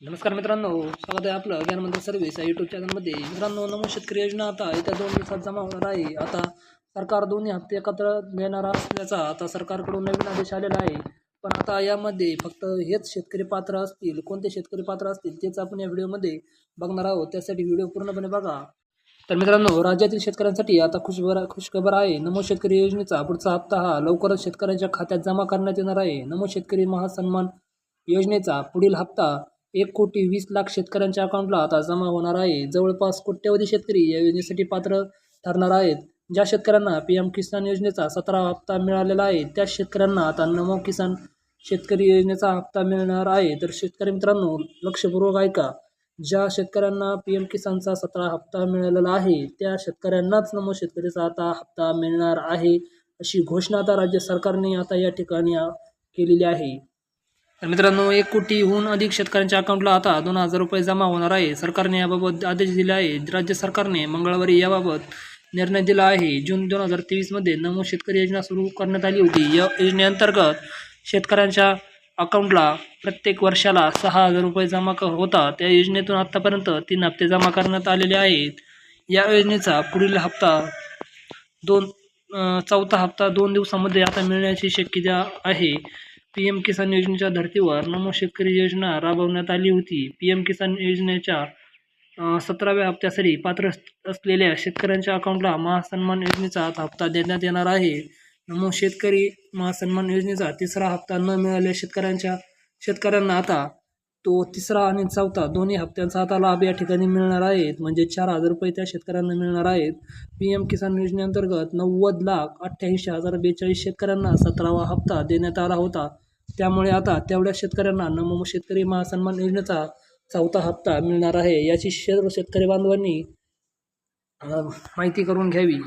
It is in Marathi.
नमस्कार मित्रांनो, स्वागत आहे आपलं ज्ञानमंत्र सर्व्हिस या यूट्यूब चॅनलमध्ये. मित्रांनो, नमो शेतकरी योजना आता येत्या 2 दिवसात जमा होणार आहे. आता सरकार दोन्ही हप्ते एकत्र देणार असल्याचा आता सरकारकडून नवीन आदेश आलेला आहे. पण आता यामध्ये फक्त हेच शेतकरी पात्र असतील. कोणते शेतकरी पात्र असतील तेच आपण या व्हिडिओमध्ये बघणार आहोत. त्यासाठी व्हिडिओ पूर्णपणे बघा. तर मित्रांनो, राज्यातील शेतकऱ्यांसाठी आता खुशखबर आहे. नमो शेतकरी योजनेचा पुढचा हप्ता हा लवकरच शेतकऱ्यांच्या खात्यात जमा करण्यात येणार आहे. नमो शेतकरी महासन्मान योजनेचा पुढील हप्ता 1,20,00,000 शेतकऱ्यांच्या अकाउंटला आता जमा होणार आहे. जवळपास कोट्यवधी शेतकरी या योजनेसाठी पात्र ठरणार आहेत. ज्या शेतकऱ्यांना पीएम किसान योजनेचा 17 हप्ता मिळालेला आहे, त्या शेतकऱ्यांना आता नमो किसान शेतकरी योजनेचा हप्ता मिळणार आहे. तर शेतकरी मित्रांनो, लक्षपूर्वक ऐका. ज्या शेतकऱ्यांना पीएम किसानचा 17 हप्ता मिळालेला आहे, त्या शेतकऱ्यांनाच नमो शेतकरीचा आता हप्ता मिळणार आहे, अशी घोषणा आता राज्य सरकारने आता या ठिकाणी केलेली आहे. तर मित्रांनो, 1 कोटीहून अधिक शेतकऱ्यांच्या अकाउंटला आता 2,000 रुपये जमा होणार आहे. सरकारने याबाबत आदेश दिले आहे. राज्य सरकारने मंगळवारी याबाबत निर्णय दिला आहे. जून 2023मध्ये नमो शेतकरी योजना सुरू करण्यात आली होती. या योजनेअंतर्गत शेतकऱ्यांच्या अकाउंटला प्रत्येक वर्षाला 6,000 रुपये जमा होतात. त्या योजनेतून आतापर्यंत 3 हप्ते जमा करण्यात आलेले आहेत. या योजनेचा पुढील हप्ता चौथा हप्ता 2 दिवसांमध्ये आता मिळण्याची शक्यता आहे. पीएम किसान योजनेच्या धर्तीवर नमो शेतकरी योजना राबवण्यात आली होती. पीएम किसान योजनेच्या 17व्या हप्त्यासाठी पात्र असलेल्या शेतकऱ्यांच्या अकाउंटला महासन्मान योजनेचा हप्ता देण्यात येणार आहे. नमो शेतकरी महासन्मान योजनेचा 3रा हप्ता न मिळालेल्या शेतकऱ्यांना आता तो 3रा आणि 4था दोन्ही हप्त्यांचा आता लाभ या ठिकाणी मिळणार आहेत. म्हणजे 4,000 रुपये त्या शेतकऱ्यांना मिळणार आहेत. पीएम किसान योजनेअंतर्गत 90,88,042 शेतकऱ्यांना 17वा हप्ता देण्यात आला होता. त्यामुळे आता तेवढ्या शेतकऱ्यांना नमो शेतकरी महासन्मान योजनेचा 4था हप्ता मिळणार आहे. याची सर्व शेतकरी बांधवांनी माहिती करून घ्यावी.